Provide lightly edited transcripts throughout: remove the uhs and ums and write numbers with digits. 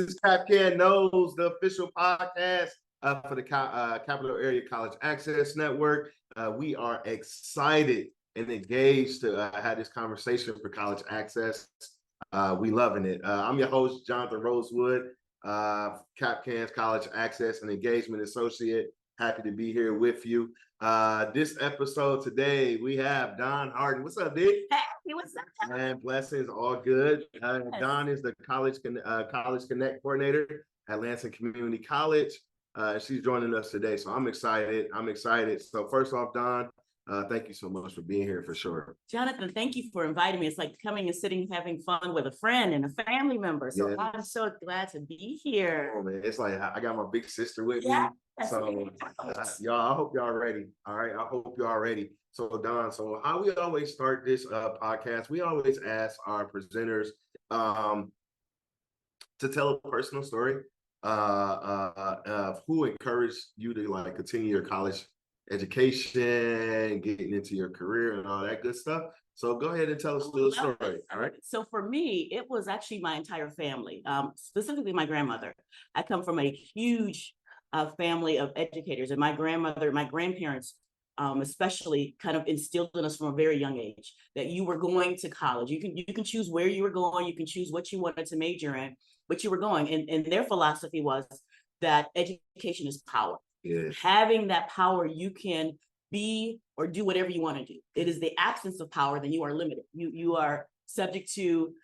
is Capcan Knows, the official podcast for the Capital Area College Access Network. We are excited and engaged to have this conversation for college access. We loving it. I'm your host, Jonathan Rosewood, Capcan's College Access and Engagement Associate. Happy to be here with you. This episode today, we have Don Hardin. What's up, Dick? Hey, what's up? Man, blessings, all good. Yes. Don is the College Connect coordinator at Lansing Community College. She's joining us today, so I'm excited. So first off, Don, thank you so much for being here for sure. Jonathan, thank you for inviting me. It's like coming and sitting, having fun with a friend and a family member. So Yeah. I'm so glad to be here. Oh, man, it's like I got my big sister with me. Yes. So y'all, I hope y'all ready. All right, I hope y'all ready. So Don, so how we always start this podcast, we always ask our presenters to tell a personal story of who encouraged you to like continue your college education, getting into your career and all that good stuff. So go ahead and tell us the story. All right. So for me, it was actually my entire family, specifically my grandmother. I come from a huge family of educators, and my grandparents especially kind of instilled in us from a very young age that you were going to college. You can choose where you were going, you can choose what you wanted to major in, but you were going. And their philosophy was that education is power. Yes. Having that power, you can be or do whatever you want to do. It is the absence of power, then you are limited. You are subject to,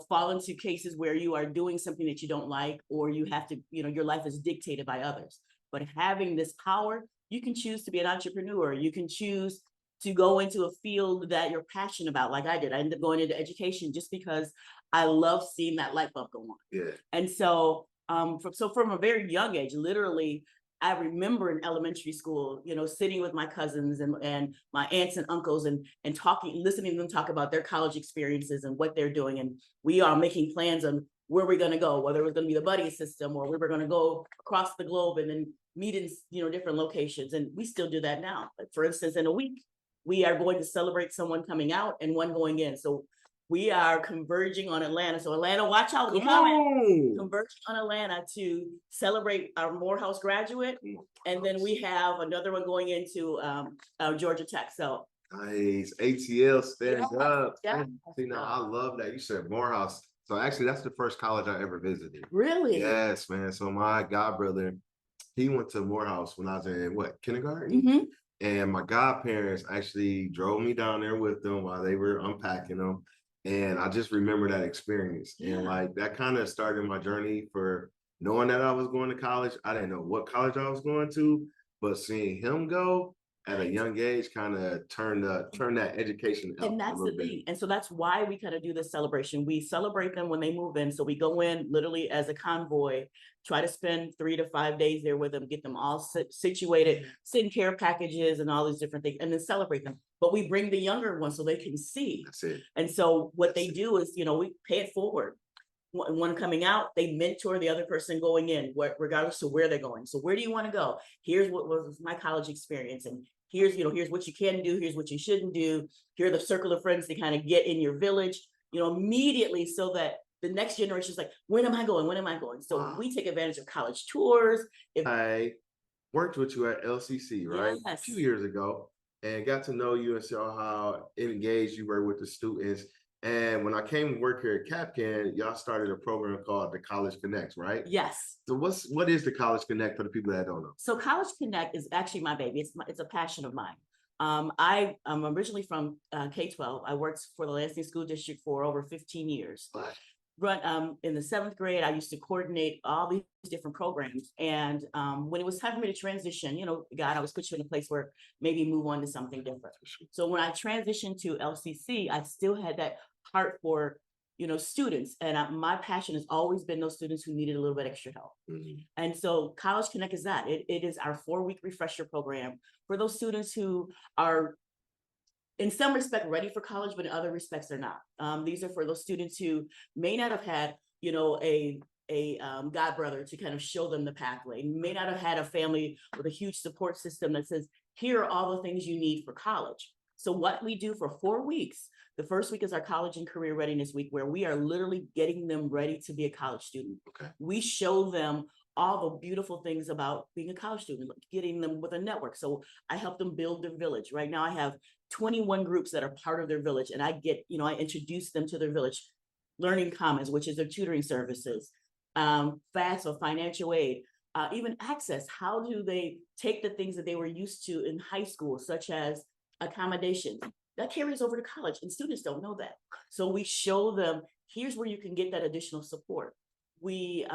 fall into cases where you are doing something that you don't like, or you have to, your life is dictated by others. But having this power, you can choose to be an entrepreneur. You can choose to go into a field that you're passionate about, like I did. I ended up going into education just because I love seeing that light bulb go on. Yeah. And so, from a very young age, literally, I remember in elementary school, sitting with my cousins and my aunts and uncles and listening to them talk about their college experiences and what they're doing. And we are making plans on where we're going to go, whether it was going to be the buddy system or we were going to go across the globe and then meet in, different locations. And we still do that now. Like, for instance, in a week, we are going to celebrate someone coming out and one going in. So we are converging on Atlanta. So Atlanta, watch out. We converging on Atlanta to celebrate our Morehouse graduate. And then we have another one going into Georgia Tech. So nice. ATL stands up. Yeah. See, now I love that. You said Morehouse. So actually, that's the first college I ever visited. Really? Yes, man. So my godbrother, he went to Morehouse when I was in kindergarten? Mm-hmm. And my godparents actually drove me down there with them while they were unpacking them. And I just remember that experience. Yeah. And like that kind of started my journey for knowing that I was going to college. I didn't know what college I was going to, but seeing him go at a young age kind of turn that education up. And that's the thing. And so that's why we kind of do this celebration. We celebrate them when they move in. So we go in literally as a convoy, try to spend 3 to 5 days there with them, get them all situated, send care packages and all these different things, and then celebrate them. But we bring the younger ones so they can see. That's it. And so what they do is, we pay it forward. One coming out, they mentor the other person going in, regardless of where they're going. So where do you want to go? Here's what was my college experience. And here's what you can do. Here's what you shouldn't do. Here are the circle of friends to kind of get in your village, immediately, so that the next generation is like, when am I going? When am I going? So we take advantage of college tours. I worked with you at LCC, right? Yes. A few years ago, and got to know you and saw how engaged you were with the students. And when I came to work here at Capcan, y'all started a program called the College Connect, right? Yes. So what is the College Connect for the people that don't know? So College Connect is actually my baby. It's a passion of mine. I'm originally from K-12. I worked for the Lansing School District for over 15 years. In the 7th grade, I used to coordinate all these different programs. And when it was time for me to transition, God, I was put you in a place where maybe move on to something different. So when I transitioned to LCC, I still had that heart for, students. And my passion has always been those students who needed a little bit extra help. Mm-hmm. And so College Connect is that. It is our 4-week refresher program for those students who are, in some respect, ready for college, but in other respects, they're not. These are for those students who may not have had, a god brother to kind of show them the pathway, may not have had a family with a huge support system that says, here are all the things you need for college. So what we do for 4 weeks, the first week is our college and career readiness week, where we are literally getting them ready to be a college student. Okay. We show them all the beautiful things about being a college student, like getting them with a network. So I help them build their village. Right now I have 21 groups that are part of their village, and I get, I introduce them to their village. Learning Commons, which is their tutoring services, FAFSA or financial aid, even access. How do they take the things that they were used to in high school, such as accommodations, that carries over to college, and students don't know that. So we show them, here's where you can get that additional support. We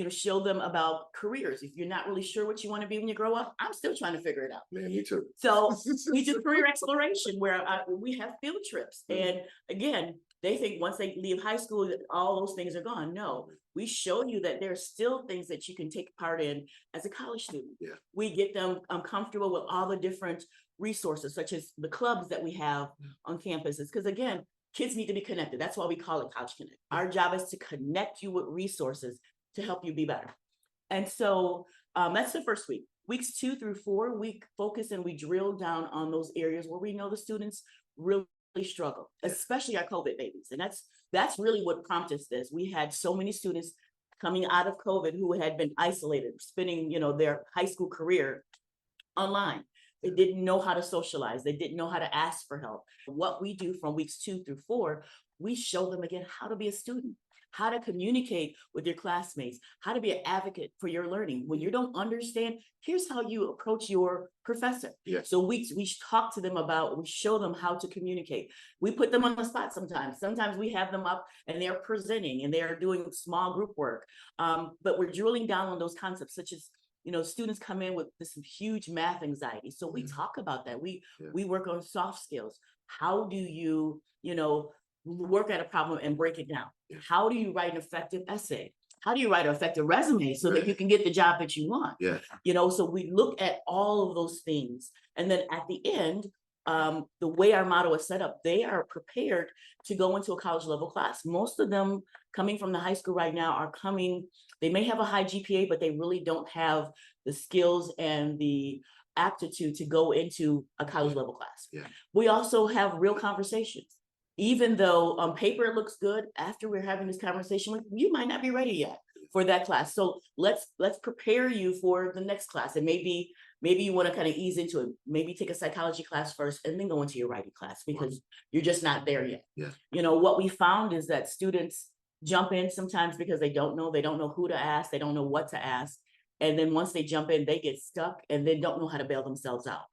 show them about careers. If you're not really sure what you want to be when you grow up, I'm still trying to figure it out. Man, me too. So we do career exploration, where we have field trips. And again, they think once they leave high school, that all those things are gone. No, we show you that there are still things that you can take part in as a college student. Yeah. We get them comfortable with all the different resources, such as the clubs that we have on campuses. Because again, kids need to be connected. That's why we call it College Connect. Our job is to connect you with resources to help you be better. And so that's the first week. Weeks 2 through 4, we focus and we drill down on those areas where we know the students really struggle, especially our COVID babies. And that's really what prompted this. We had so many students coming out of COVID who had been isolated, spending, their high school career online. They didn't know how to socialize. They didn't know how to ask for help. What we do from weeks 2 through 4, we show them again how to be a student, how to communicate with your classmates, how to be an advocate for your learning. When you don't understand, here's how you approach your professor. Yeah. So we talk to them about, we show them how to communicate. We put them on the spot sometimes. Sometimes we have them up and they're presenting and they're doing small group work. But we're drilling down on those concepts, such as, students come in with this huge math anxiety. So we talk about that. We work on soft skills. How do you, work at a problem and break it down? How do you write an effective essay? How do you write an effective resume so that you can get the job that you want? Yeah. So we look at all of those things. And then at the end, the way our model is set up, they are prepared to go into a college level class. Most of them coming from the high school right now are coming, they may have a high GPA, but they really don't have the skills and the aptitude to go into a college level class. Yeah. We also have real conversations. Even though on paper it looks good, after we're having this conversation, you might not be ready yet for that class. So let's prepare you for the next class. And maybe you want to kind of ease into it. Maybe take a psychology class first and then go into your writing class, because you're just not there yet. Yeah. What we found is that students jump in sometimes because they don't know who to ask, they don't know what to ask. And then once they jump in, they get stuck and they don't know how to bail themselves out.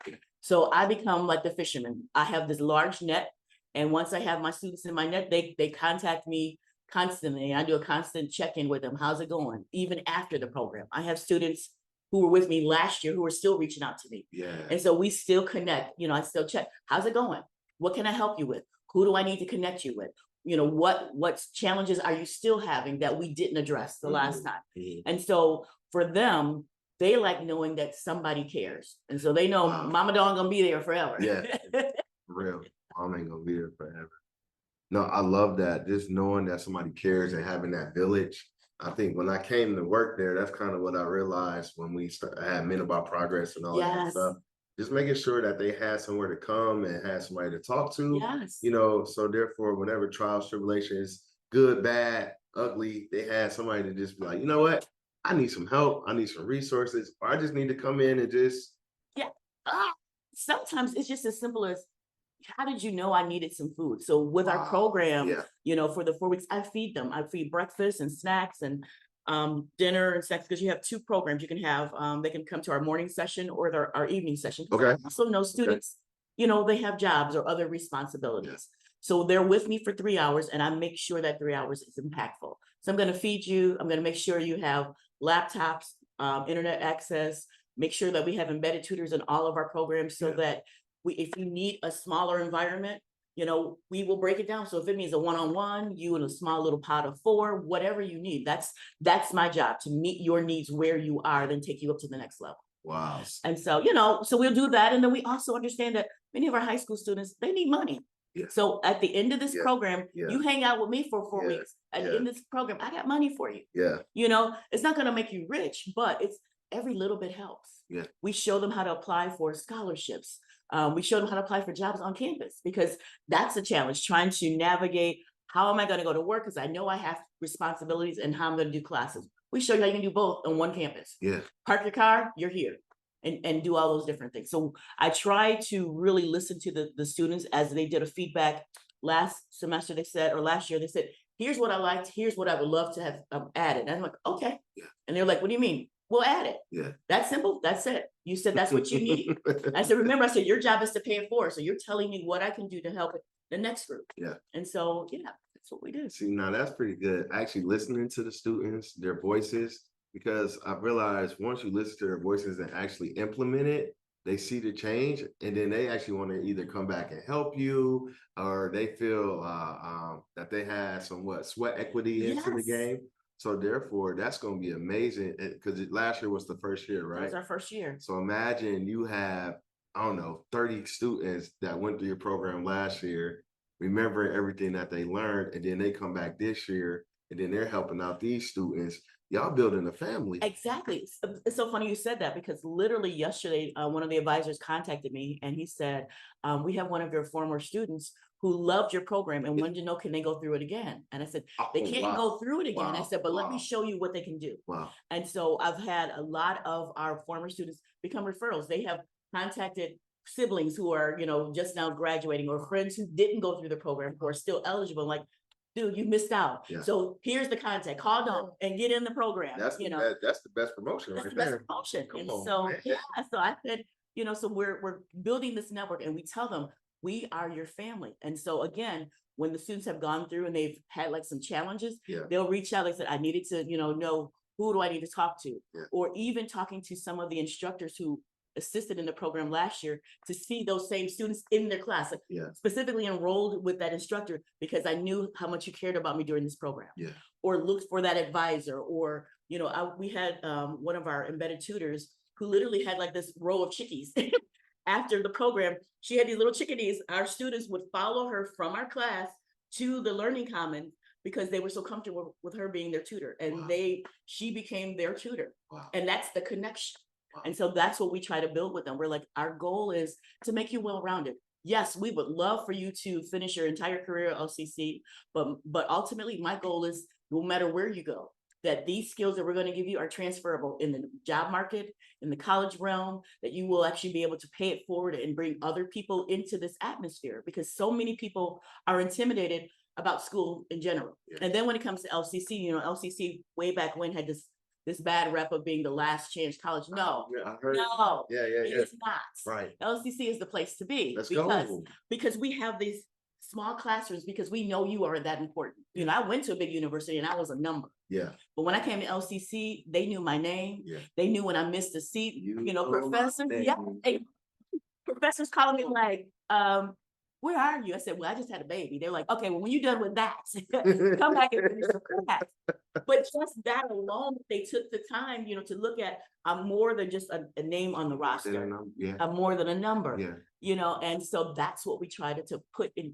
So I become like the fisherman. I have this large net. And once I have my students in my net, they contact me constantly. I do a constant check-in with them. How's it going? Even after the program. I have students who were with me last year who are still reaching out to me. Yeah. And so we still connect. I still check. How's it going? What can I help you with? Who do I need to connect you with? What challenges are you still having that we didn't address the last time? And so for them, they like knowing that somebody cares. And so they know Mama Dawn gonna be there forever. Yeah. For real. Mom ain't gonna be there forever. No, I love that. Just knowing that somebody cares and having that village. I think when I came to work there, that's kind of what I realized when I had Men About Progress and all that stuff. Just making sure that they had somewhere to come and had somebody to talk to. Yes. So therefore, whenever trials, tribulations, good, bad, ugly, they had somebody to just be like, you know what? I need some help. I need some resources. Or I just need to come in and just. Yeah. Sometimes it's just as simple as, how did you know I needed some food? So with our program, for the 4 weeks, I feed them. I feed breakfast and snacks and dinner and snacks, because you have 2 programs you can have. They can come to our morning session or our evening session. Okay. So students, they have jobs or other responsibilities. Yeah. So they're with me for 3 hours and I make sure that 3 hours is impactful. So I'm going to feed you. I'm going to make sure you have laptops, internet access, make sure that we have embedded tutors in all of our programs so that if you need a smaller environment, we will break it down. So if it means a one-on-one, you in a small little pod of 4, whatever you need, that's my job, to meet your needs where you are, then take you up to the next level. Wow. And so, so we'll do that. And then we also understand that many of our high school students, they need money. Yeah. So at the end of this program, you hang out with me for 4 weeks. At the end of this program, I got money for you. Yeah. It's not going to make you rich, but it's every little bit helps. Yeah. We show them how to apply for scholarships. We showed them how to apply for jobs on campus, because that's a challenge, trying to navigate how am I going to go to work, because I know I have responsibilities, and how I'm going to do classes. We show you how you can do both on one campus. Yeah. Park your car, you're here, and do all those different things. So I try to really listen to the students as they did a feedback last semester. They said, or last year, they said, here's what I liked, here's what I would love to have added. And I'm like, okay. Yeah. And they're like, what do you mean? We'll add it. Yeah. That's simple. That's it. You said that's what you need. I said, remember, I said, your job is to pay it forward. So you're telling me what I can do to help the next group. Yeah. And so, yeah, that's what we do. See, now that's pretty good. Actually listening to the students, their voices, because I've realized once you listen to their voices and actually implement it, they see the change, and then they actually want to either come back and help you, or they feel that they had some sweat equity into the game. So therefore, that's going to be amazing, because last year was the first year, right? That was our first year. So imagine you have, I don't know, 30 students that went through your program last year, remembering everything that they learned, and then they come back this year, and then they're helping out these students. Y'all building a family. Exactly. It's so funny you said that, because literally yesterday, one of the advisors contacted me, and he said, we have one of your former students who loved your program and wanted to know, can they go through it again? And I said, they can't go through it again. I said, but let me show you what they can do. And so I've had a lot of our former students become referrals. They have contacted siblings who are, just now graduating, or friends who didn't go through the program who are still eligible. Like, dude, you missed out. Yeah. So here's the contact. Call them and get in the program. That's the best promotion, that's right the there. Best promotion. And so so I said, so we're building this network, and we tell them we are your family. And so again, when the students have gone through and they've had like some challenges, they'll reach out. They said, I needed to, know who do I need to talk to, or even talking to some of the instructors who assisted in the program last year, to see those same students in their class, specifically enrolled with that instructor because I knew how much you cared about me during this program, or looked for that advisor, or, we had one of our embedded tutors who literally had like this row of chickies. After the program, she had these little chickadees. Our students would follow her from our class to the Learning Commons because they were so comfortable with her being their tutor, and she became their tutor. And that's the connection. And so that's what we try to build with them. We're like, our goal is to make you well-rounded. Yes, we would love for you to finish your entire career at LCC, but ultimately my goal is, no matter where you go, that these skills that we're going to give you are transferable in the job market, in the college realm, that you will actually be able to pay it forward and bring other people into this atmosphere, because so many people are intimidated about school in general. And then when it comes to LCC, LCC way back when had this bad rep of being the last chance college. No, I heard. No, it's not. Right. LCC is the place to be. Let's go. Because we have these small classrooms, because we know you are that important. I went to a big university and I was a number. But when I came to LCC, they knew my name. They knew when I missed a seat. Professors. Professors calling me like, where are you? I said, well, I just had a baby. They're like, okay, well, when you're done with that, come back and finish your class. But just that alone, they took the time, to look at, I'm more than just a name on the roster. I'm more than a number, and so that's what we try to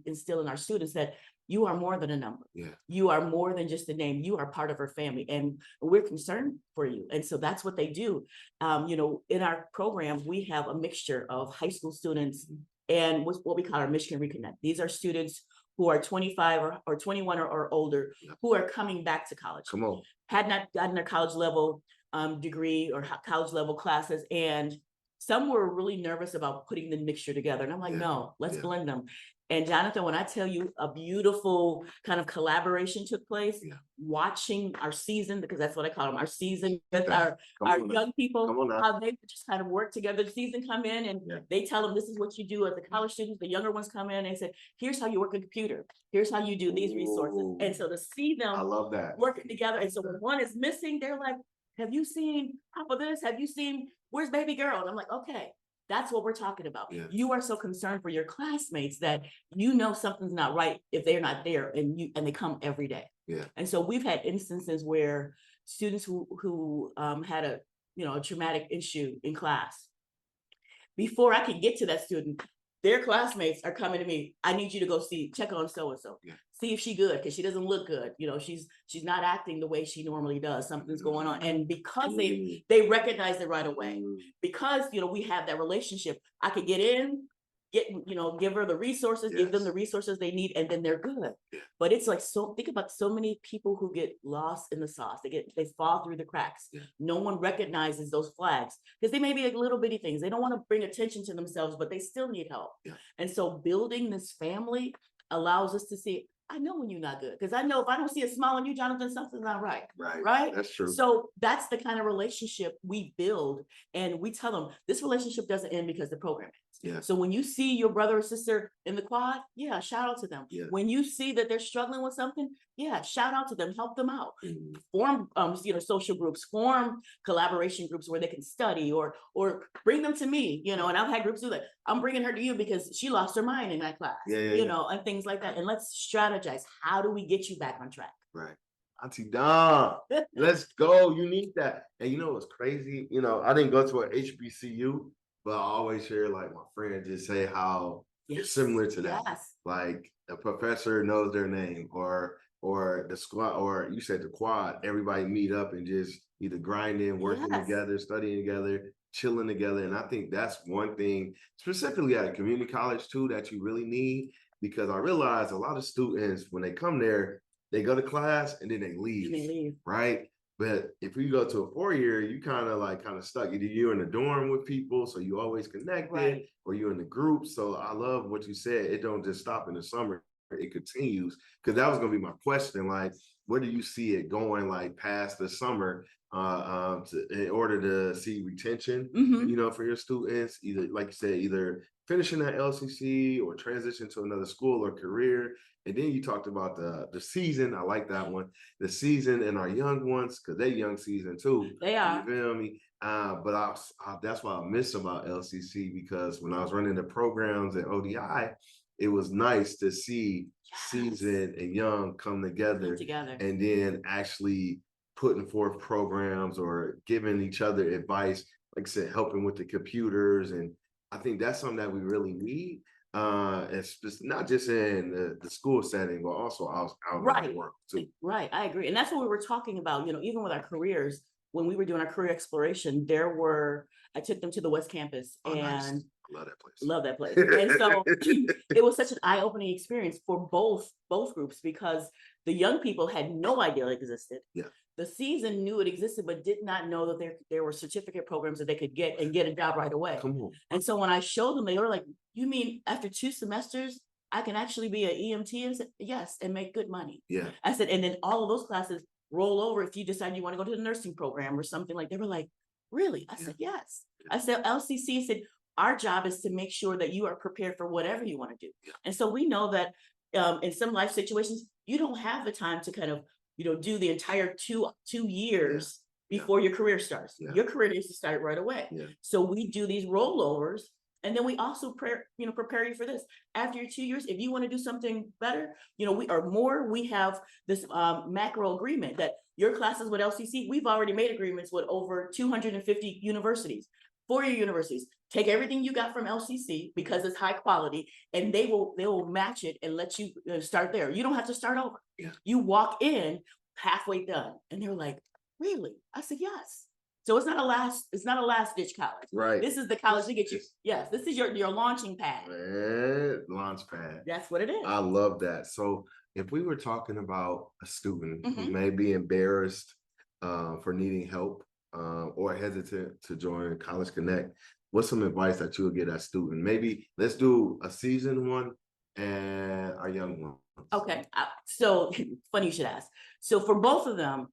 instill in our students, that you are more than a number. You are more than just a name. You are part of our family, and we're concerned for you. And so that's what they do. In our program, we have a mixture of high school students and what we call our Michigan Reconnect. These are students who are 25 or 21 or older, who are coming back to college. Come on. Had not gotten their college level degree or college level classes. And some were really nervous about putting the mixture together. And I'm like, no, let's blend them. And Jonathan, when I tell you a beautiful kind of collaboration took place, watching our season, because that's what I call them, our season with our young people, how they just kind of work together. The season come in and they tell them, this is what you do as the college students. The younger ones come in and they say, here's how you work a computer. Here's how you do these resources. And so to see them I love that. working together. And so when one is missing, they're like, have you seen Papa this? Have you seen, where's baby girl? And I'm like, okay. That's what we're talking about. You are so concerned for your classmates that something's not right if they're not there, and they come every day. And so we've had instances where students who had a traumatic issue in class, before I can get to that student, their classmates are coming to me. I need you to go check on so and so. See if she's good, because she doesn't look good. She's not acting the way she normally does. Something's going on. And because they recognize it right away, because we have that relationship, I could get in, give her the resources, give them Yes. the resources they need, and then they're good. But it's like, think about so many people who get lost in the sauce. They fall through the cracks. Yeah. No one recognizes those flags because they may be like little bitty things. They don't want to bring attention to themselves, but they still need help. Yeah. And so building this family allows us to see, I know when you're not good, because I know if I don't see a smile on you, Jonathan, something's not right. Right. That's true. So that's the kind of relationship we build, and we tell them this relationship doesn't end because the program ends. Yeah. So when you see your brother or sister in the quad, yeah, shout out to them. Yeah. When you see that they're struggling with something, yeah, shout out to them, help them out. Mhm. Form social groups, form collaboration groups where they can study, or bring them to me, and I've had groups do that. I'm bringing her to you because she lost her mind in that class, and things like that. And let's strategize. How do we get you back on track? Right. Auntie Dawn, let's go. You need that. And you know what's crazy? I didn't go to an HBCU, but I always hear like my friends just say how it's similar to that. Yes. Like a professor knows their name, or the squad, or you said the quad, everybody meet up and just either grinding, working together, studying together, chilling together. And I think that's one thing specifically at a community college too that you really need, because I realize a lot of students, when they come there, they go to class and then they leave. Right? But if you go to a 4-year, you kind of stuck. Either you're in the dorm with people, so you always connected, or you're in the group. So I love what you said. It don't just stop in the summer. It continues. Because that was going to be my question. Like, where do you see it going, like, past the summer, in order to see retention, for your students, either, like you said, either finishing at LCC or transition to another school or career. And then you talked about the season. I like that one. The season and our young ones, because they young season too. They are. You feel me? But that's what I miss about LCC, because when I was running the programs at ODI, it was nice to see seasoned and young come together, and then actually putting forth programs or giving each other advice, like I said, helping with the computers. And I think that's something that we really need. It's not just in the school setting, but also out in the world too. Right, I agree. And that's what we were talking about, even with our careers, when we were doing our career exploration, I took them to the West Campus, and nice. Love that place. And so it was such an eye-opening experience for both groups, because the young people had no idea it existed. Yeah. The season knew it existed, but did not know that there were certificate programs that they could get and get a job right away. Come on. And so when I showed them, they were like, "You mean after 2 semesters, I can actually be an EMT?" And I said, "Yes, and make good money." Yeah. I said, and then all of those classes roll over if you decide you want to go to the nursing program or something like. They were like, "Really?" I said, "Yes." I said, LCC said, our job is to make sure that you are prepared for whatever you want to do. Yeah. And so we know that in some life situations, you don't have the time to kind of, do the entire two years before your career starts. Yeah. Your career needs to start right away. Yeah. So we do these rollovers, and then we also prepare you for this. After your 2 years, if you want to do something better, we have this macro agreement that your classes with LCC, we've already made agreements with over 250 universities, 4-year universities. Take everything you got from LCC because it's high quality, and they will match it and let you start there. You don't have to start over. Yeah. You walk in halfway done, and they were like, "Really?" I said, "Yes." So it's not a last ditch college. Right. This is the college to get you. Yes, this is your launching pad. Launch pad. That's what it is. I love that. So if we were talking about a student who Mhm. may be embarrassed for needing help or hesitant to join College Connect, what's some advice that you would give that student? Maybe let's do a seasoned one and a young one. Okay, so funny you should ask. So for both of them,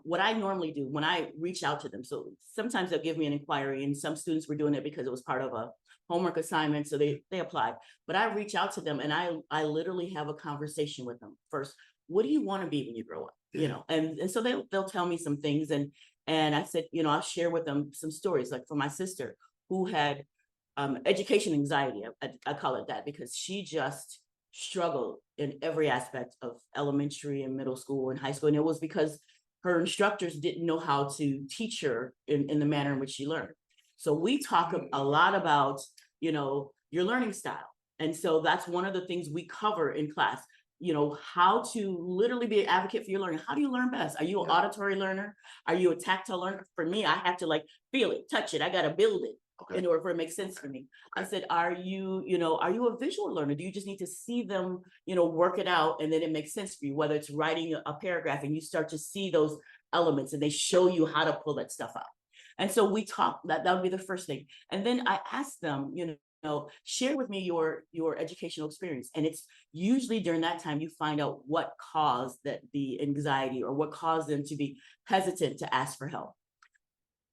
what I normally do when I reach out to them, so sometimes they'll give me an inquiry, and some students were doing it because it was part of a homework assignment, so they applied. But I reach out to them, and I literally have a conversation with them first. What do you want to be when you grow up? Yeah. And so they'll tell me some things, and I said, I'll share with them some stories, like for my sister who had education anxiety. I call it that because she just struggled in every aspect of elementary and middle school and high school, and it was because her instructors didn't know how to teach her in the manner in which she learned. So we talk a lot about, your learning style. And so that's one of the things we cover in class, how to literally be an advocate for your learning. How do you learn best? Are you an auditory learner? Are you a tactile learner? For me, I have to feel it, touch it. I got to build it. in order for it to make sense for me. I said, are you a visual learner? Do you just need to see them, work it out, and then it makes sense for you, whether it's writing a paragraph and you start to see those elements and they show you how to pull that stuff out. And so we talked, that would be the first thing. And then I asked them, share with me your educational experience. And it's usually during that time you find out what caused the anxiety or what caused them to be hesitant to ask for help.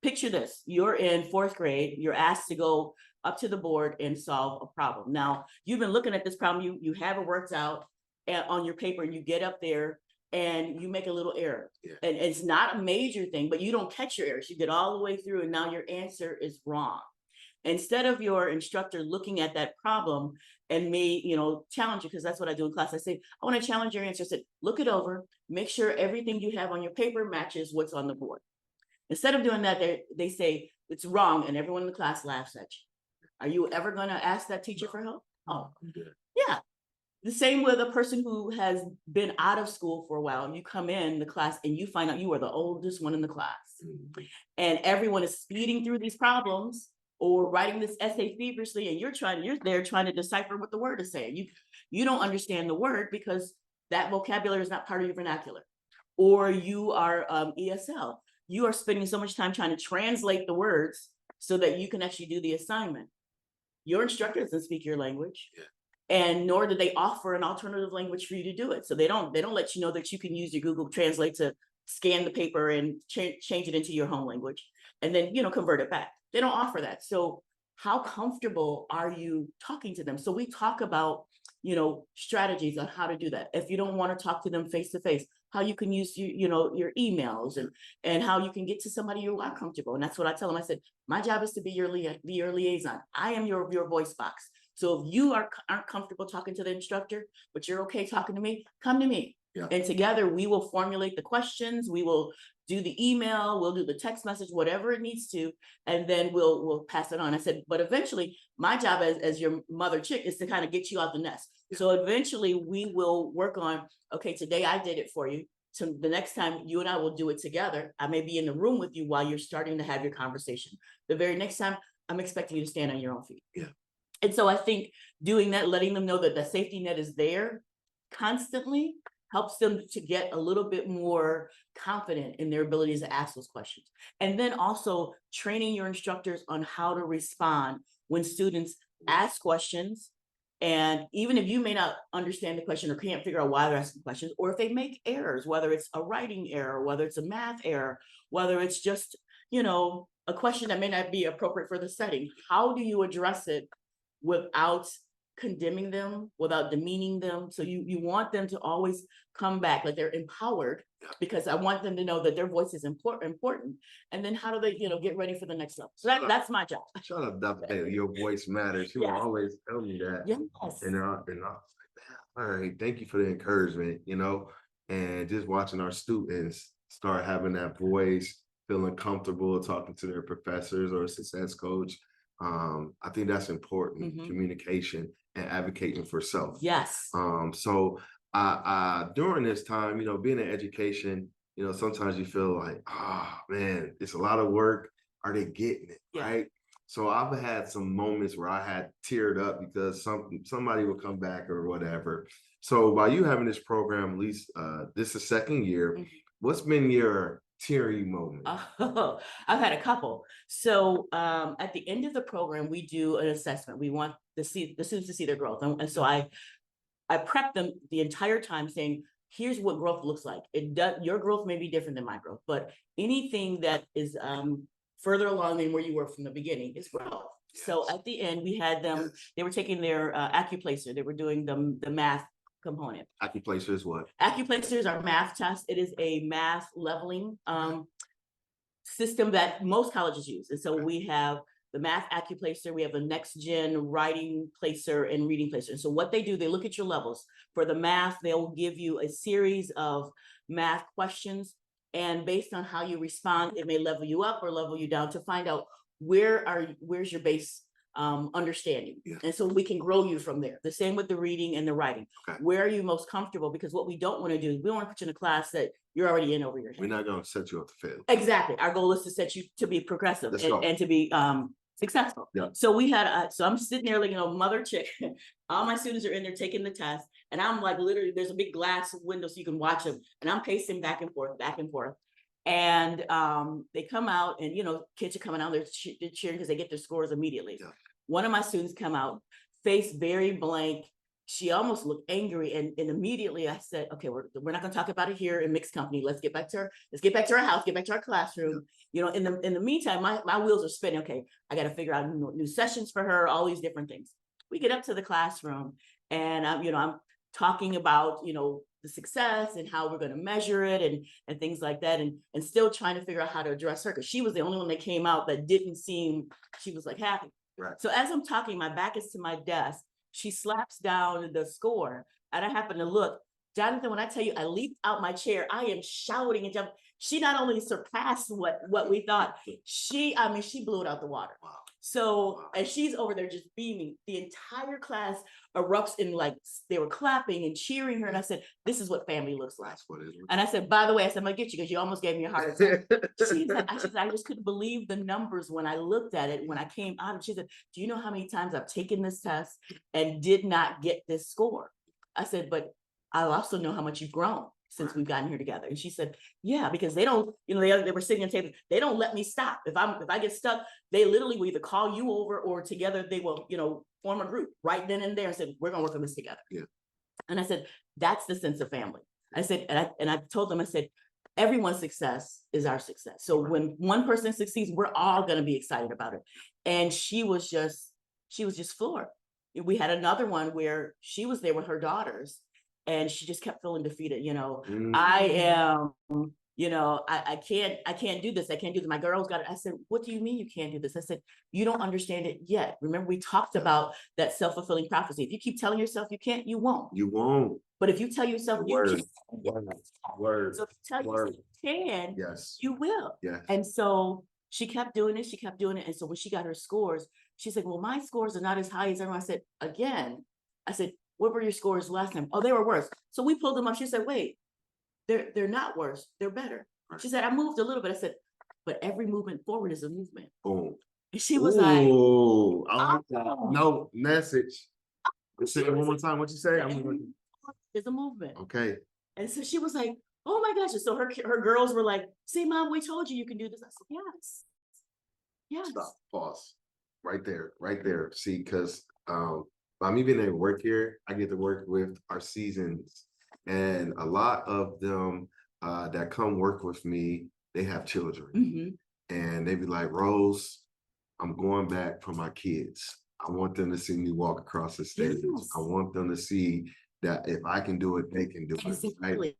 Picture this, you're in 4th grade, you're asked to go up to the board and solve a problem. Now, you've been looking at this problem, you have it worked out on your paper, and you get up there and you make a little error. Yeah. And it's not a major thing, but you don't catch your errors. You get all the way through and now your answer is wrong. Instead of your instructor looking at that problem and me, challenge you, because that's what I do in class. I say, I want to challenge your answer. I said, look it over, make sure everything you have on your paper matches what's on the board. Instead of doing that, they say it's wrong, and everyone in the class laughs at you. Are you ever going to ask that teacher for help? Oh, yeah. The same with a person who has been out of school for a while, and you come in the class and you find out you are the oldest one in the class. And everyone is speeding through these problems or writing this essay feverishly, and you're there trying to decipher what the word is saying. You don't understand the word because that vocabulary is not part of your vernacular. Or you are ESL. You are spending so much time trying to translate the words so that you can actually do the assignment. Your instructor doesn't speak your language, and nor do they offer an alternative language for you to do it. So they don't let you know that you can use your Google Translate to scan the paper and change it into your home language, and then convert it back. They don't offer that. So how comfortable are you talking to them? So we talk about strategies on how to do that. If you don't want to talk to them face to face, how you can use your emails and how you can get to somebody you are comfortable. And that's what I tell them. I said, my job is to be your liaison. I am your voice box. So if you aren't comfortable talking to the instructor, but you're okay talking to me, come to me. Yeah. And together we will formulate the questions. We will do the email, we'll do the text message, whatever it needs to, and then we'll pass it on. I said, but eventually my job as your mother chick is to kind of get you out the nest. Yeah. So eventually we will work on, okay, today I did it for you. So the next time you and I will do it together. I may be in the room with you while you're starting to have your conversation. The very next time I'm expecting you to stand on your own feet. Yeah. And so I think doing that, letting them know that the safety net is there constantly, helps them to get a little bit more confident in their abilities to ask those questions. And then also training your instructors on how to respond when students ask questions. And even if you may not understand the question or can't figure out why they're asking questions, or if they make errors, whether it's a writing error, whether it's a math error, whether it's just, a question that may not be appropriate for the setting, how do you address it without condemning them, without demeaning them? So you want them to always come back like they're empowered, because I want them to know that their voice is important. And then how do they, get ready for the next level? So that's my job. Shut up, Dr. Your voice matters. You always tell me that. Yes. And I was like, all right, thank you for the encouragement, and just watching our students start having that voice, feeling comfortable talking to their professors or success coach. I think that's important, communication and advocating for self. Yes. So during this time, being in education, sometimes you feel like, man, it's a lot of work. Are they getting it? Yeah. Right. So I've had some moments where I had teared up because somebody will come back or whatever. So by you having this program, at least this is second year, what's been your teary moment? Oh, I've had a couple. So at the end of the program, we do an assessment. We want the students to see their growth. And so I prep them the entire time saying, here's what growth looks like. Your growth may be different than my growth, but anything that is further along than where you were from the beginning is growth. Yes. So at the end, we had them, they were taking their Accuplacer. They were doing the math component. Accuplacer is what? Accuplacer is our math test. It is a math leveling system that most colleges use. And so we have the math Accuplacer, we have the next gen writing placer and reading placer. And so what they do, they look at your levels. For the math, they'll give you a series of math questions, and based on how you respond, it may level you up or level you down to find out where's your base understanding. Yeah. And so we can grow you from there. The same with the reading and the writing. Okay. Where are you most comfortable? Because what we don't want to do is we don't want to put you in a class that you're already in over your head. We're not going to set you up to fail. Exactly. Our goal is to set you to be progressive and to be successful. Yeah. So we had, so I'm sitting there like, mother chick, all my students are in there taking the test. And I'm like, literally, there's a big glass window so you can watch them. And I'm pacing back and forth, back and forth. And they come out and, kids are coming out, they're cheering because they get their scores immediately. Yeah. One of my students come out, face very blank. She almost looked angry. And immediately I said, okay, we're not going to talk about it here in mixed company. Let's get back to our house, get back to our classroom. Yeah. In the meantime, my wheels are spinning. Okay, I got to figure out new sessions for her, all these different things. We get up to the classroom and I'm talking about, the success and how we're going to measure it and things like that. And still trying to figure out how to address her because she was the only one that came out that didn't seem, she was like happy. Right. So as I'm talking, my back is to my desk. She slaps down the score and I happen to look. Jonathan, when I tell you I leaped out my chair, I am shouting and jumping. She not only surpassed what we thought, she blew it out the water. Wow. So, and she's over there just beaming. The entire class erupts in they were clapping and cheering her. And I said, this is what family looks like. That's what it is. And I said, by the way, I said, I'm gonna get you because you almost gave me a heart attack. I just couldn't believe the numbers when I looked at it, when I came out of, she said, do you know how many times I've taken this test and did not get this score? I said, but I also know how much you've grown since we've gotten here together. And she said, yeah, because they don't, they were sitting at the table. They don't let me stop. If I get stuck, they literally will either call you over or together they will, form a group right then and there and said, we're gonna work on this together. Yeah. And I said, that's the sense of family. I said, and I told them, I said, everyone's success is our success. So when one person succeeds, we're all gonna be excited about it. And she was just floored. We had another one where she was there with her daughters and she just kept feeling defeated. I am, I can't do this. I can't do this. My girls got it. I said, what do you mean you can't do this? I said, you don't understand it yet. Remember, we talked about that self-fulfilling prophecy. If you keep telling yourself you can't, you won't. You won't. But if you tell yourself you can, Word. so if you tell yourself you can, Yes. you will. Yes. And so she kept doing it. She kept doing it. And so when she got her scores, she said, well, my scores are not as high as everyone. I said, what were your scores last time? Oh, they were worse. So we pulled them up. She said, wait, they're not worse. They're better. Right. She said, I moved a little bit. I said, but every movement forward is a movement. Boom. And she was Ooh, I like that. oh. No message. Say it one more time. What you say? It's a movement. Okay. And so she was like, oh my gosh. And so her girls were like, see, Mom, we told you can do this. I said, yes. Yes. Stop. Pause. Right there. See, because by me being able to work here, I get to work with our seasons. And a lot of them that come work with me, they have children. Mm-hmm. And they be like, Rose, I'm going back for my kids. I want them to see me walk across the stage. Yes. I want them to see that if I can do it, they can do it. Right?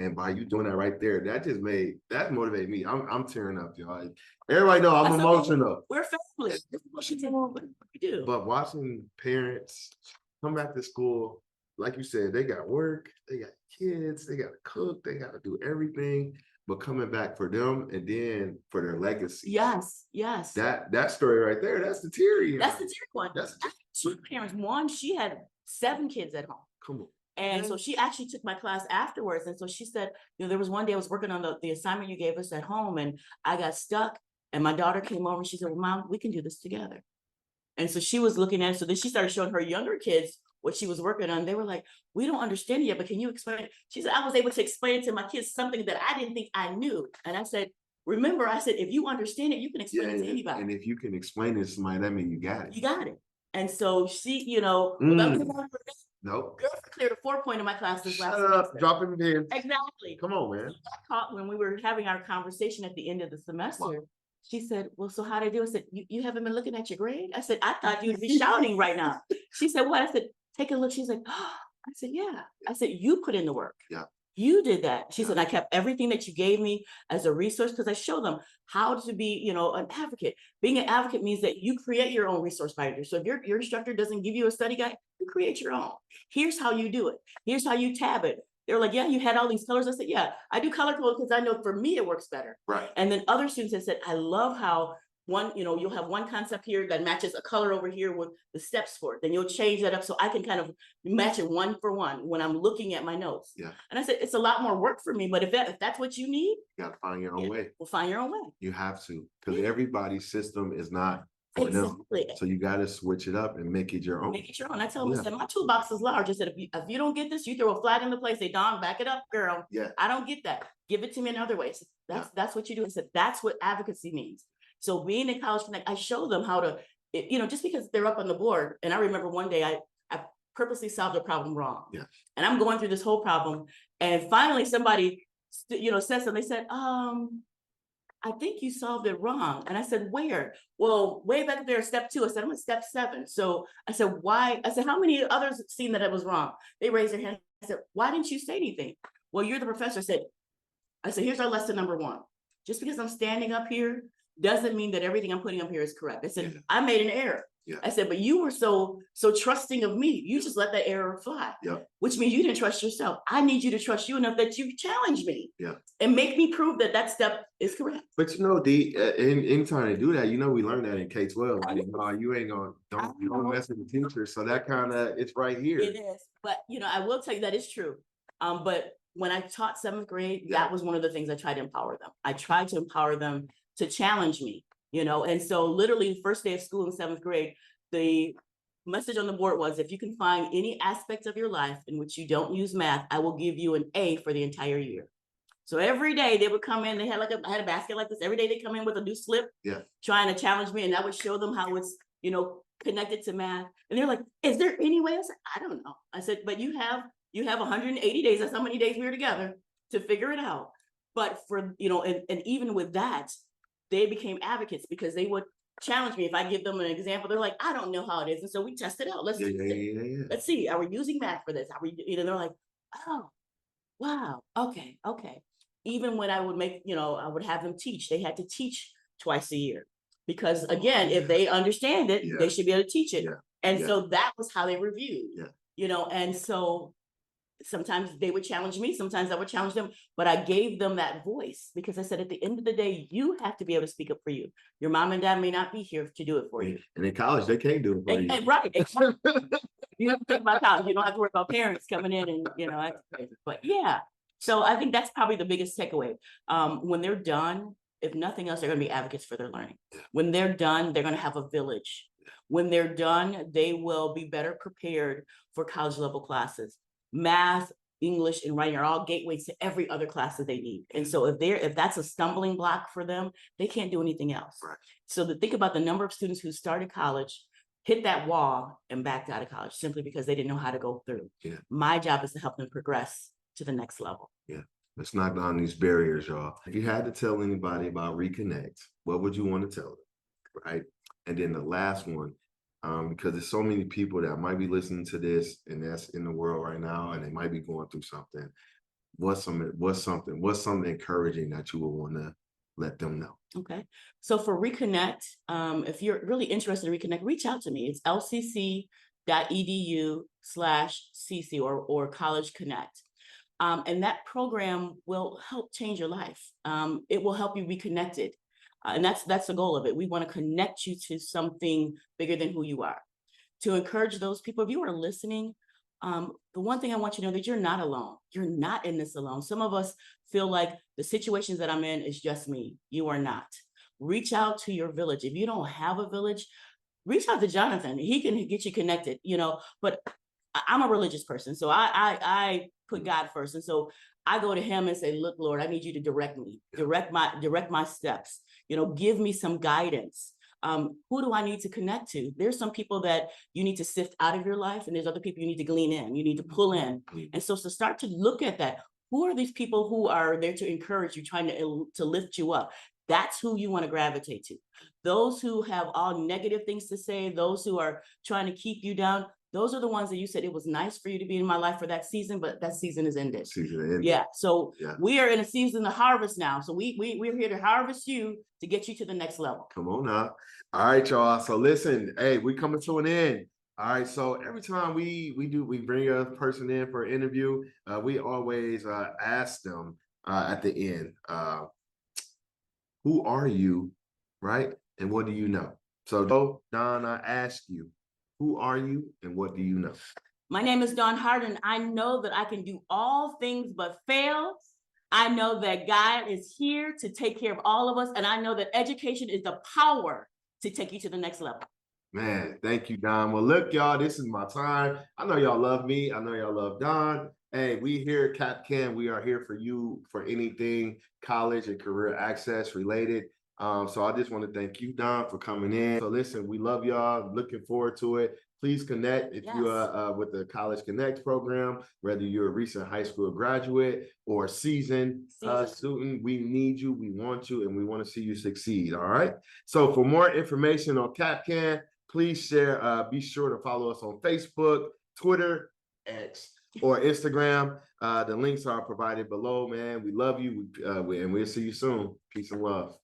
And by you doing that right there, that motivated me. I'm tearing up, y'all. Everybody know I'm emotional. We're family. We do. But watching parents come back to school, like you said, they got work, they got kids, they got to cook, they got to do everything. But coming back for them and then for their legacy. Yes. That story right there, that's the teary. That's the teary one. That's two parents. One, she had 7 kids at home. Come on. And so she actually took my class afterwards. And so she said, there was one day I was working on the assignment you gave us at home and I got stuck and my daughter came over and she said, well, Mom, we can do this together. And so she was looking at it. So then she started showing her younger kids what she was working on. They were like, we don't understand it yet, but can you explain it? She said, I was able to explain to my kids something that I didn't think I knew. And I said, remember, I said, if you understand it, you can explain it to anybody. And if you can explain it to somebody, that means you got it. You got it. And so she, Nope. Girls cleared a 4-point in my class this last Shut up, semester. dropping the pin. Exactly. Come on, man. Caught when we were having our conversation at the end of the semester. Wow. She said, well, so how did I do? I said, you haven't been looking at your grade? I said, I thought you'd be shouting right now. She said, what? I said, take a look. She's like, oh. I said, yeah. I said, you put in the work. Yeah. You did that. She said, I kept everything that you gave me as a resource because I showed them how to be, an advocate. Being an advocate means that you create your own resource finder. So if your instructor doesn't give you a study guide, you create your own. Here's how you do it. Here's how you tab it. They're like, yeah, you had all these colors. I said, yeah, I do color code because I know for me it works better. Right. And then other students have said, I love how you'll have one concept here that matches a color over here with the steps for it. Then you'll change that up so I can kind of match it one for one when I'm looking at my notes. Yeah. And I said, it's a lot more work for me, but if that's what you need, you got to find your own way. We'll find your own way. You have to, because everybody's system is not for them. Exactly. So you got to switch it up and make it your own. Make it your own. I tell them, I Yeah. said, my toolbox is large. I said, if you don't get this, you throw a flag in the place. Say, Dawn, back it up, girl. Yeah. I don't get that. Give it to me in other ways. That's what you do. I said, that's what advocacy means. So being in College Connect, I show them how to, just because they're up on the board. And I remember one day I purposely solved a problem wrong. Yeah. And I'm going through this whole problem. And finally somebody, said something. They said, I think you solved it wrong. And I said, where? Well, way back there, step 2. I said, I'm at step 7. So I said, why? I said, how many others seen that I was wrong? They raised their hand. I said, why didn't you say anything? Well, you're the professor. I said, here's our lesson number 1. Just because I'm standing up here doesn't mean that everything I'm putting up here is correct. I said, I made an error. Yeah. I said, but you were so trusting of me. You just let that error fly, which means you didn't trust yourself. I need you to trust you enough that you challenge me and make me prove that step is correct. But D, in trying to do that, we learned that in K-12. Like, you ain't gonna don't mess with the teacher. So that kind of it's right here. It is, but I will tell you that is true. But when I taught 7th grade, that was one of the things I tried to empower them. I tried to empower them to challenge me. And so literally the first day of school in 7th grade, the message on the board was, if you can find any aspect of your life in which you don't use math, I will give you an A for the entire year. So every day they would come in, I had a basket like this. Every day they come in with a new slip, trying to challenge me. And I would show them how it's, connected to math. And they're like, is there any way? I said, I don't know. I said, but you have 180 days. That's how many days we were together to figure it out. But for, and even with that, they became advocates because they would challenge me. If I give them an example, they're like, I don't know how it is. And so we test it out. Let's see. Are we using math for this? Are we, they're like, oh, wow. Okay. Even when I would I would have them teach, they had to teach twice a year because again, if they understand it, they should be able to teach it. And so that was how they reviewed, and so sometimes they would challenge me, sometimes I would challenge them, but I gave them that voice because I said, at the end of the day, you have to be able to speak up for you. Your mom and dad may not be here to do it for you. And in college, they can't do it for you. Right. You have to think about college. You don't have to worry about parents coming in and, that's crazy. But yeah, so I think that's probably the biggest takeaway. When they're done, if nothing else, they're going to be advocates for their learning. When they're done, they're going to have a village. When they're done, they will be better prepared for college level classes. Math, English, and writing are all gateways to every other class that they need. And so if that's a stumbling block for them, they can't do anything else. Right. So think about the number of students who started college, hit that wall, and backed out of college simply because they didn't know how to go through. My job is to help them progress to the next level. Let's knock down these barriers, y'all. If you had to tell anybody about Reconnect, what would you want to tell them? Right. And then the last one, because there's so many people that might be listening to this and that's in the world right now, and they might be going through something. What's something encouraging that you would want to let them know? Okay. So for Reconnect, if you're really interested in Reconnect, reach out to me. It's lcc.edu/cc or College Connect. And that program will help change your life. It will help you be connected. And that's the goal of it. We want to connect you to something bigger than who you are. To encourage those people, if you are listening, the one thing I want you to know that you're not alone. You're not in this alone. Some of us feel like the situations that I'm in is just me. You are not. Reach out to your village. If you don't have a village, reach out to Jonathan. He can get you connected, but I'm a religious person. So I put God first. And so I go to him and say, look, Lord, I need you to direct me, direct my steps, give me some guidance. Who do I need to connect to? There's some people that you need to sift out of your life, and there's other people you need to glean in, you need to pull in. And so to start to look at that, who are these people who are there to encourage you, trying to lift you up? That's who you want to gravitate to. Those who have all negative things to say, those who are trying to keep you down, those are the ones that you said, it was nice for you to be in my life for that season, but that season is ended. Yeah. So we are in a season of harvest now. So we're here to harvest you to get you to the next level. Come on now. All right, y'all. So listen, hey, we coming to an end. All right. So every time we bring a person in for an interview, we always ask them at the end, who are you, right? And what do you know? So Dawn, I ask you, who are you and what do you know? My name is Dawn Hardin. I know that I can do all things but fail. I know that God is here to take care of all of us. And I know that education is the power to take you to the next level. Man, thank you, Don. Well, look, y'all, this is my time. I know y'all love me. I know y'all love Don. Hey, we here at CapCan, we are here for you for anything college and career access related. So I just want to thank you, Don, for coming in. So listen, we love y'all. Looking forward to it. Please connect if you are with the College Connect program, whether you're a recent high school graduate or seasoned student. We need you, we want you, and we want to see you succeed. All right. So for more information on CapCan, please share. Be sure to follow us on Facebook, Twitter, X, or Instagram. The links are provided below, man. We love you, and we'll see you soon. Peace and love.